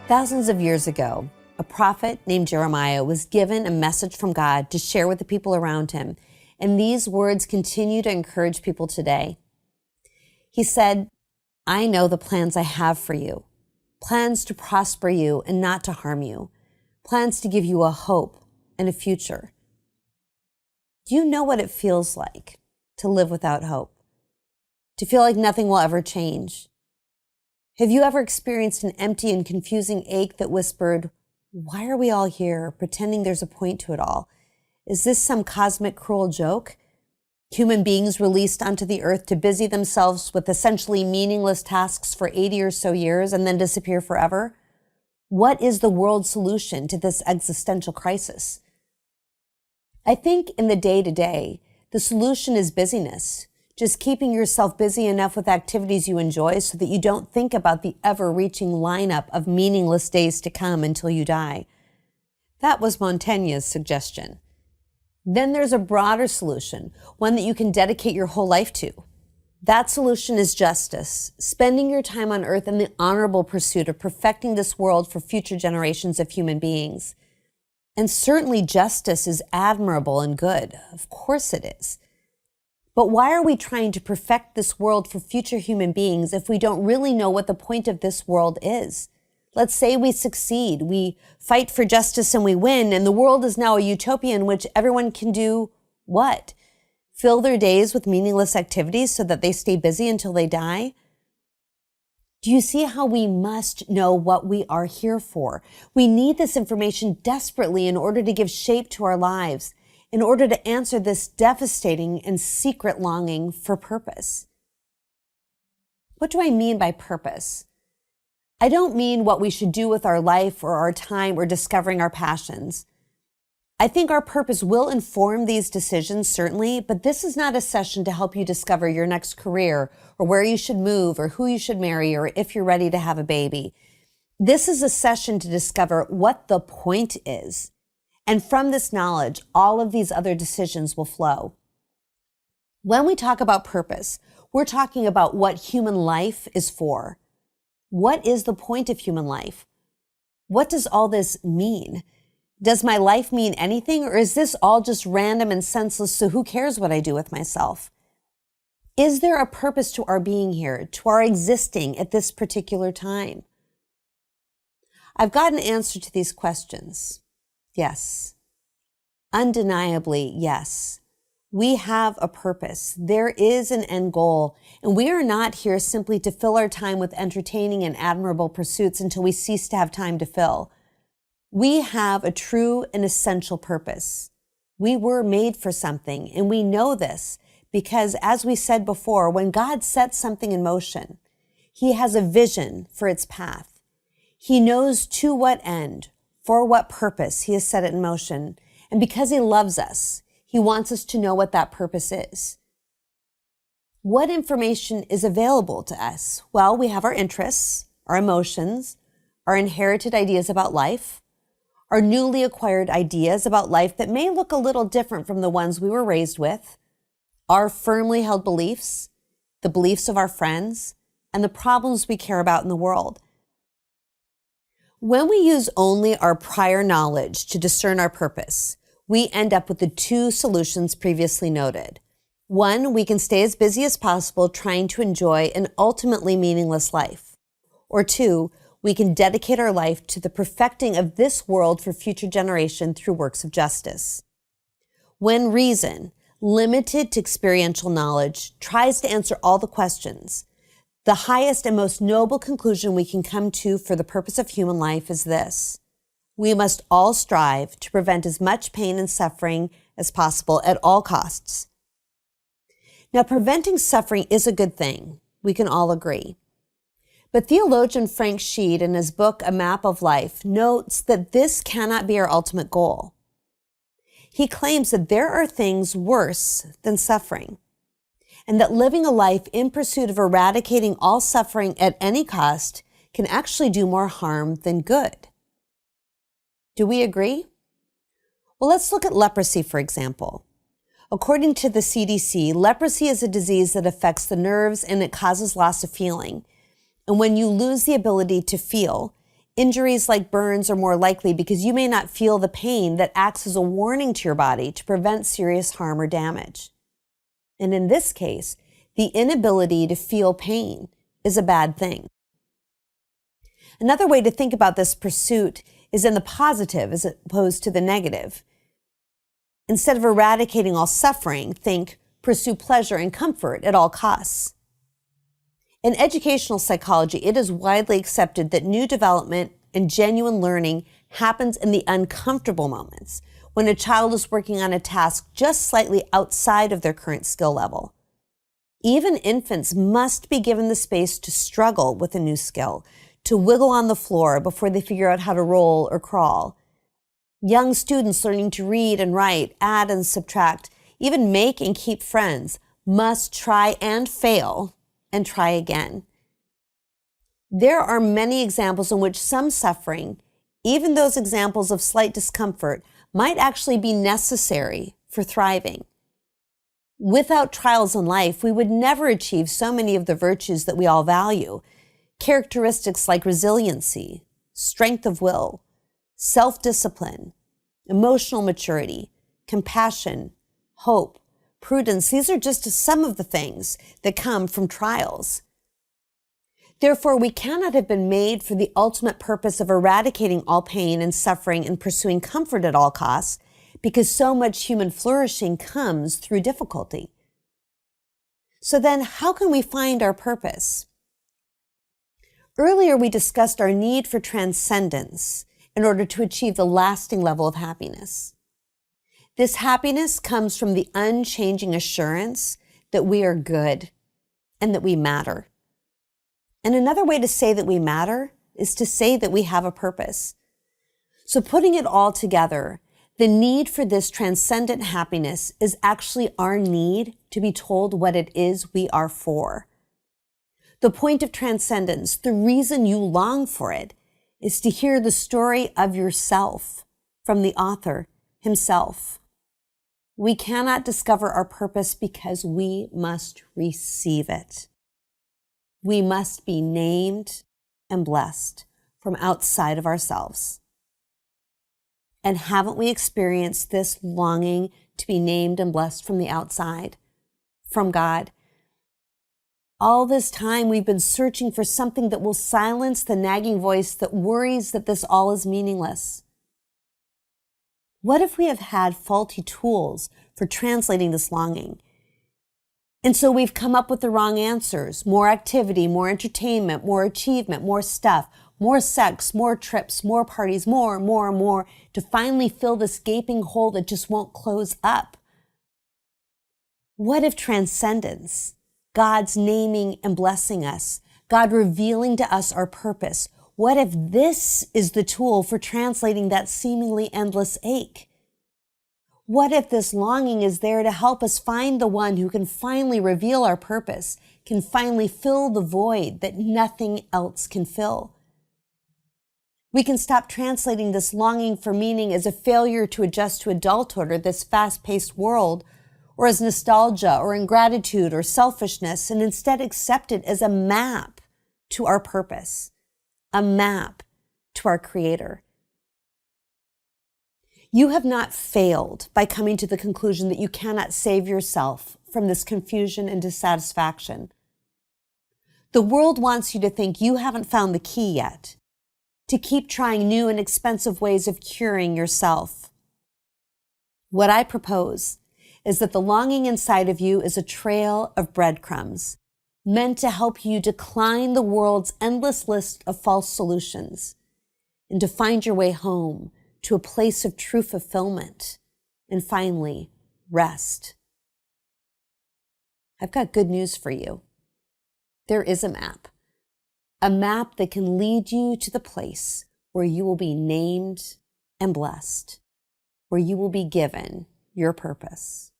Thousands of years ago, a prophet named Jeremiah was given a message from God to share with the people around him, and these words continue to encourage people today. He said, "I know the plans I have for you, plans to prosper you and not to harm you, plans to give you a hope and a future." Do you know what it feels like to live without hope? To feel like nothing will ever change? Have you ever experienced an empty and confusing ache that whispered, "Why are we all here, pretending there's a point to it all? Is this some cosmic cruel joke? Human beings released onto the earth to busy themselves with essentially meaningless tasks for 80 or so years and then disappear forever? What is the world's solution to this existential crisis?" I think in the day-to-day, the solution is busyness. Just keeping yourself busy enough with activities you enjoy so that you don't think about the ever-reaching lineup of meaningless days to come until you die. That was Montaigne's suggestion. Then there's a broader solution, one that you can dedicate your whole life to. That solution is justice, spending your time on earth in the honorable pursuit of perfecting this world for future generations of human beings. And certainly justice is admirable and good. Of course it is. But why are we trying to perfect this world for future human beings if we don't really know what the point of this world is? Let's say we succeed, we fight for justice and we win, and the world is now a utopia in which everyone can do what? Fill their days with meaningless activities so that they stay busy until they die? Do you see how we must know what we are here for? We need this information desperately in order to give shape to our lives, in order to answer this devastating and secret longing for purpose. What do I mean by purpose? I don't mean what we should do with our life or our time or discovering our passions. I think our purpose will inform these decisions, certainly, but this is not a session to help you discover your next career or where you should move or who you should marry or if you're ready to have a baby. This is a session to discover what the point is. And from this knowledge, all of these other decisions will flow. When we talk about purpose, we're talking about what human life is for. What is the point of human life? What does all this mean? Does my life mean anything, or is this all just random and senseless, so who cares what I do with myself? Is there a purpose to our being here, to our existing at this particular time? I've got an answer to these questions. Yes. Undeniably, yes. We have a purpose. There is an end goal, and we are not here simply to fill our time with entertaining and admirable pursuits until we cease to have time to fill. We have a true and essential purpose. We were made for something, and we know this because, as we said before, when God sets something in motion, He has a vision for its path. He knows to what end, for what purpose He has set it in motion. And because He loves us, He wants us to know what that purpose is. What information is available to us? Well, we have our interests, our emotions, our inherited ideas about life, our newly acquired ideas about life that may look a little different from the ones we were raised with, our firmly held beliefs, the beliefs of our friends, and the problems we care about in the world. When we use only our prior knowledge to discern our purpose, we end up with the two solutions previously noted. One, we can stay as busy as possible trying to enjoy an ultimately meaningless life. Or two, we can dedicate our life to the perfecting of this world for future generation through works of justice. When reason, limited to experiential knowledge, tries to answer all the questions, the highest and most noble conclusion we can come to for the purpose of human life is this: we must all strive to prevent as much pain and suffering as possible at all costs. Now, preventing suffering is a good thing. We can all agree. But theologian Frank Sheed, in his book, A Map of Life, notes that this cannot be our ultimate goal. He claims that there are things worse than suffering, and that living a life in pursuit of eradicating all suffering at any cost can actually do more harm than good. Do we agree? Well, let's look at leprosy, for example. According to the CDC, leprosy is a disease that affects the nerves and it causes loss of feeling. And when you lose the ability to feel, Injuries like burns are more likely because you may not feel the pain that acts as a warning to your body to prevent serious harm or damage. And in this case, the inability to feel pain is a bad thing. Another way to think about this pursuit is in the positive as opposed to the negative. Instead of eradicating all suffering, think pursue pleasure and comfort at all costs. In educational psychology, it is widely accepted that new development and genuine learning happens in the uncomfortable moments, when a child is working on a task just slightly outside of their current skill level. Even infants must be given the space to struggle with a new skill, to wiggle on the floor before they figure out how to roll or crawl. Young students learning to read and write, add and subtract, even make and keep friends, must try and fail and try again. There are many examples in which some suffering, even those examples of slight discomfort, might actually be necessary for thriving. Without trials in life, we would never achieve so many of the virtues that we all value. Characteristics like resiliency, strength of will, self-discipline, emotional maturity, compassion, hope, prudence. These are just some of the things that come from trials. Therefore, we cannot have been made for the ultimate purpose of eradicating all pain and suffering and pursuing comfort at all costs, because so much human flourishing comes through difficulty. So then, how can we find our purpose? Earlier, we discussed our need for transcendence in order to achieve the lasting level of happiness. This happiness comes from the unchanging assurance that we are good and that we matter. And another way to say that we matter is to say that we have a purpose. So putting it all together, the need for this transcendent happiness is actually our need to be told what it is we are for. The point of transcendence, the reason you long for it, is to hear the story of yourself from the author himself. We cannot discover our purpose because we must receive it. We must be named and blessed from outside of ourselves. And haven't we experienced this longing to be named and blessed from the outside, from God? All this time we've been searching for something that will silence the nagging voice that worries that this all is meaningless. What if we have had faulty tools for translating this longing? And so we've come up with the wrong answers: more activity, more entertainment, more achievement, more stuff, more sex, more trips, more parties, more, to finally fill this gaping hole that just won't close up. What if transcendence, God's naming and blessing us, God revealing to us our purpose, what if this is the tool for translating that seemingly endless ache? What if this longing is there to help us find the one who can finally reveal our purpose, can finally fill the void that nothing else can fill? We can stop translating this longing for meaning as a failure to adjust to adulthood or this fast-paced world, or as nostalgia or ingratitude or selfishness, and instead accept it as a map to our purpose, a map to our Creator. You have not failed by coming to the conclusion that you cannot save yourself from this confusion and dissatisfaction. The world wants you to think you haven't found the key yet, to keep trying new and expensive ways of curing yourself. What I propose is that the longing inside of you is a trail of breadcrumbs meant to help you decline the world's endless list of false solutions and to find your way home to a place of true fulfillment and finally rest. I've got good news for you. There is a map that can lead you to the place where you will be named and blessed, where you will be given your purpose.